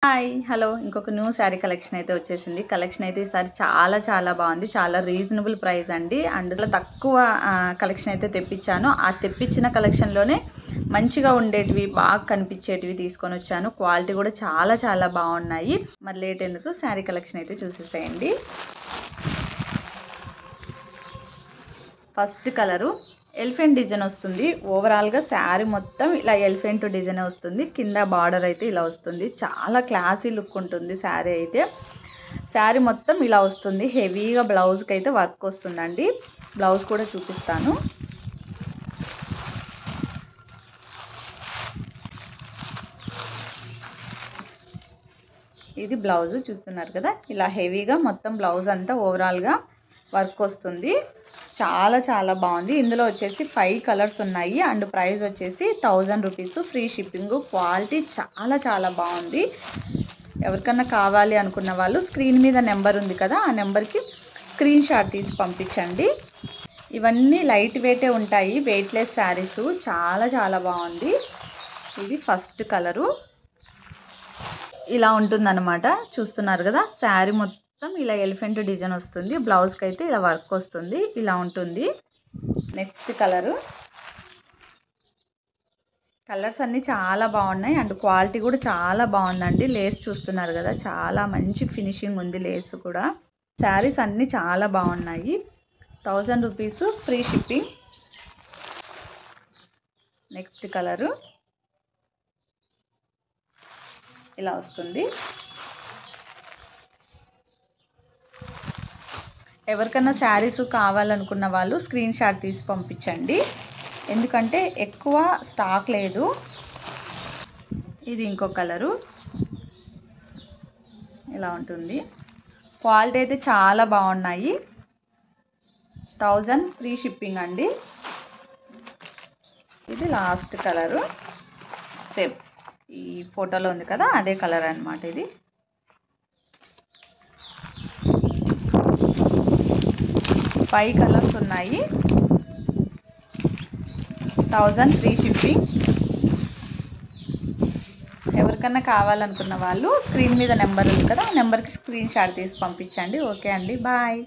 Hi hello ఇంకొక new sari collection అయితే వచ్చేసింది. కలెక్షన్ అయితే ఈసారి చాలా బాగుంది. చాలా రీజనబుల్ ప్రైస్ అండి. అండ్ అసలు తక్కువ కలెక్షన్ అయితే తెప్పించాను. ఆ తెప్పించిన కలెక్షన్లోనే మంచిగా ఉండేటివి, బాగా కనిపించేటివి తీసుకొని వచ్చాను. క్వాలిటీ కూడా చాలా బాగున్నాయి. మరి లేట్ ఎందుకు, శారీ కలెక్షన్ అయితే చూసేసేయండి. ఫస్ట్ కలరు ఎలిఫెంట్ డిజైన్ వస్తుంది. ఓవరాల్గా శారీ మొత్తం ఇలా ఎలిఫెంట్ డిజైన్ వస్తుంది. కింద బార్డర్ అయితే ఇలా వస్తుంది. చాలా క్లాసీ లుక్ ఉంటుంది శారీ అయితే. శారీ మొత్తం ఇలా వస్తుంది. హెవీగా బ్లౌజ్కి అయితే వర్క్ వస్తుందండి. బ్లౌజ్ కూడా చూపిస్తాను. ఇది బ్లౌజ్ చూస్తున్నారు కదా, ఇలా హెవీగా మొత్తం బ్లౌజ్ అంతా ఓవరాల్గా వర్క్ వస్తుంది. చాలా బాగుంది. ఇందులో వచ్చేసి 5 కలర్స్ ఉన్నాయి. అండ్ ప్రైస్ వచ్చేసి 1000 రూపీస్, ఫ్రీ షిప్పింగ్. క్వాలిటీ చాలా బాగుంది. ఎవరికన్నా కావాలి అనుకున్న వాళ్ళు స్క్రీన్ మీద నెంబర్ ఉంది కదా, ఆ నెంబర్కి స్క్రీన్ షాట్ తీసి పంపించండి. ఇవన్నీ లైట్ వెయిటే ఉంటాయి, వెయిట్లెస్ శారీస్. చాలా బాగుంది. ఇది ఫస్ట్ కలరు. ఇలా ఉంటుందన్నమాట. చూస్తున్నారు కదా, శారీ మొత్తం ఇలా ఎలిఫెంట్ డిజైన్ వస్తుంది. బ్లౌజ్కి అయితే ఇలా వర్క్ వస్తుంది. ఇలా ఉంటుంది. Next colour. కలర్స్ అన్నీ చాలా బాగున్నాయి. అండ్ క్వాలిటీ కూడా చాలా బాగుందండి. లేస్ చూస్తున్నారు కదా, చాలా మంచి ఫినిషింగ్ ఉంది లేస్ కూడా. శారీస్ అన్నీ చాలా బాగున్నాయి. 1000 rupees, free shipping. Next colour ఇలా వస్తుంది. ఎవరికన్నా శారీస్ కావాలనుకున్న వాళ్ళు స్క్రీన్ షాట్ తీసి పంపించండి, ఎందుకంటే ఎక్కువ స్టాక్ లేదు. ఇది ఇంకో కలరు. ఇలా ఉంటుంది. క్వాలిటీ అయితే చాలా బాగున్నాయి. 1000 ఫ్రీ షిప్పింగ్ అండి. ఇది లాస్ట్ కలరు. సేమ్ ఈ ఫోటోలో ఉంది కదా, అదే కలర్ అన్నమాట. ఇది 5 కలర్స్ ఉన్నాయి. 1000 ఫ్రీ షిప్పింగ్. ఎవరికన్నా కావాలనుకున్న వాళ్ళు స్క్రీన్ మీద నెంబర్ ఉంది కదా, ఆ నెంబర్కి స్క్రీన్ షాట్ తీసి పంపించండి. ఓకే అండి, బాయ్.